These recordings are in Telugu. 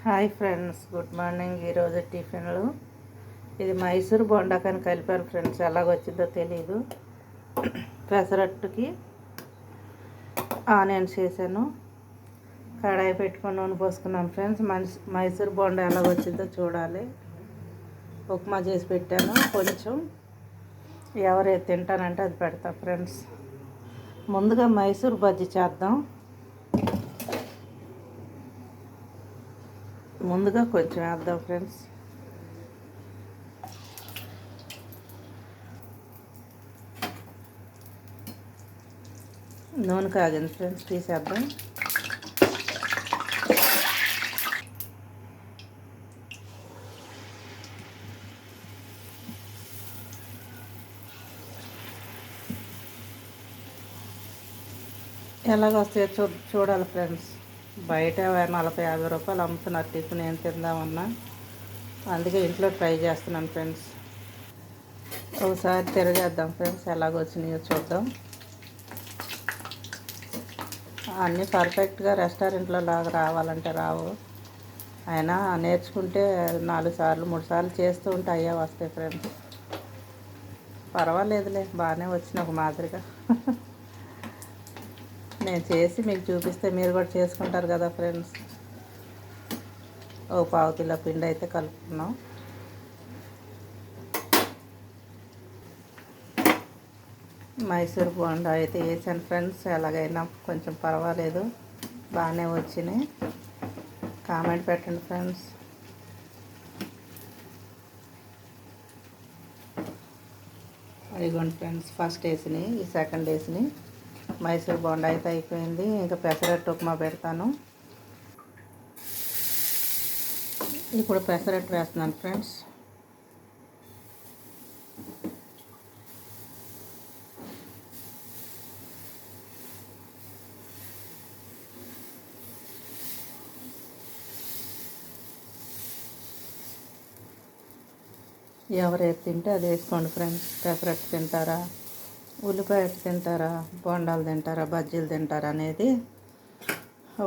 Hi friends, good morning. ఈరోజు టిఫిన్లు ఇది మైసూర్ బొండాకని కలిపాను ఫ్రెండ్స్. ఎలాగొచ్చిందో తెలీదు. పెసరట్టుకి ఆనియన్స్ వేసాను, కడాయి పెట్టుకొని నూనె పోసుకున్నాను ఫ్రెండ్స్. మైసూర్ బొండా ఎలాగొచ్చిందో చూడాలి. ఉప్మా చేసి పెట్టాను, కొంచెం ఎవరైతే తింటానంటే అది పెడతా ఫ్రెండ్స్. ముందుగా మైసూర్ బజ్జీ చేద్దాం. ముందుగా కొంచెం వేద్దాం ఫ్రెండ్స్. నూనె కాగింది ఫ్రెండ్స్, తీసేద్దాం. ఎలాగొస్తాయో చూడాలి ఫ్రెండ్స్. బయట 40-50 రూపాయలు అమ్ముతున్నారు టిఫిన్, ఏం తిందామన్నా. అందుకే ఇంట్లో ట్రై చేస్తున్నాను ఫ్రెండ్స్. ఒకసారి తిరగేద్దాం ఫ్రెండ్స్, ఎలాగొచ్చినాయో చూద్దాం. అన్నీ పర్ఫెక్ట్గా రెస్టారెంట్లో లాగా రావాలంటే రావు. అయినా నేర్చుకుంటే 4 సార్లు 3 సార్లు చేస్తూ ఉంటే అయ్యే వస్తాయి ఫ్రెండ్స్. పర్వాలేదులే, బాగానే వచ్చిన ఒక మాదిరిగా. నేను చేసి మీకు చూపిస్తే మీరు కూడా చేసుకుంటారు కదా ఫ్రెండ్స్. ఓ 1/4 కిలో పిండి అయితే కలుపుకున్నాం. మైసూర్ బోండా అయితే వేసాను ఫ్రెండ్స్. ఎలాగైనా కొంచెం పర్వాలేదు, బాగానే వచ్చినాయి. కామెంట్ పెట్టండి ఫ్రెండ్స్. అదిగోండి ఫ్రెండ్స్, ఫస్ట్ వేసినాయి, ఈ సెకండ్ వేసినాయి. మైసూర్ బోండా అయితే అయిపోయింది. ఇంకా పెసరట్టు ఉప్మా పెడతాను. ఇప్పుడు పెసరట్టు వేస్తున్నాను ఫ్రెండ్స్. ఎవరైతే తింటే అది వేసుకోండి ఫ్రెండ్స్. పెసరట్టు తింటారా, ఉల్లిపాయ తింటారా, బోండాలు తింటారా, బజ్జీలు తింటారా అనేది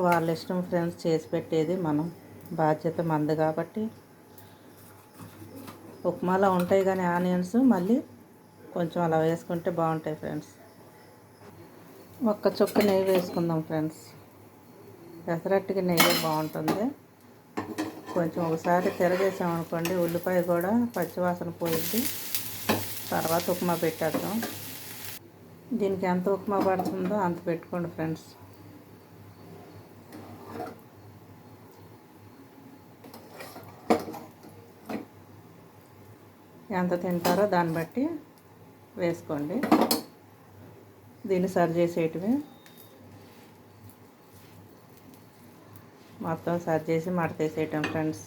వాళ్ళ ఇష్టం ఫ్రెండ్స్. చేసి పెట్టేది మనం బాధ్యత మంది కాబట్టి. ఉప్మాలో ఉంటాయి కానీ ఆనియన్స్ మళ్ళీ కొంచెం అలా వేసుకుంటే బాగుంటాయి ఫ్రెండ్స్. ఒక్క చుక్క నెయ్యి వేసుకుందాం ఫ్రెండ్స్. పెసరట్టుకి నెయ్యి బాగుంటుంది. కొంచెం ఒకసారి తిరగేసామనుకోండి, ఉల్లిపాయ కూడా పచ్చివాసన పోయింది. తర్వాత ఉప్మా పెట్టేద్దాం. దీనికి ఎంత ఉప్మా పడుతుందో అంత పెట్టుకోండి ఫ్రెండ్స్. ఎంత తింటారో దాన్ని బట్టి వేసుకోండి. దీన్ని సర్వ్ చేసేయటమే. మొత్తం సర్వ్ చేసి మడతేసేయటం ఫ్రెండ్స్.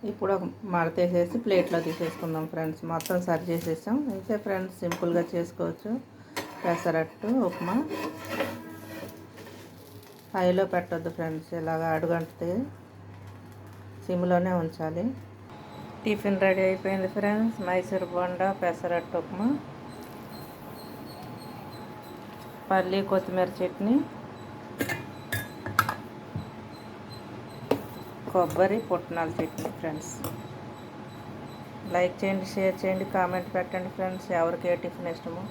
ఇప్పుడు మడతేసేసి ప్లేట్లో తీసేసుకుందాం ఫ్రెండ్స్. మొత్తం సర్వ్ చేసేసాం. ఇంతే ఫ్రెండ్స్, సింపుల్గా చేసుకోవచ్చు పెసరట్టు ఉప్మా. హైలో పెట్టొద్దు ఫ్రెండ్స్, ఇలాగ అడుగంటితే సిమ్లోనే ఉంచాలి. టిఫిన్ రెడీ అయిపోయింది ఫ్రెండ్స్. మైసూర్ బోండా, పెసరట్టు ఉప్మా, పల్లి కొత్తిమీర చట్నీ, కొబ్బరి పుట్నాల చట్నీ ఫ్రెండ్స్. లైక్ చేయండి, షేర్ చేయండి, కామెంట్ పెట్టండి ఫ్రెండ్స్. ఎవరికి ఏ టిఫిన్ ఇష్టమో.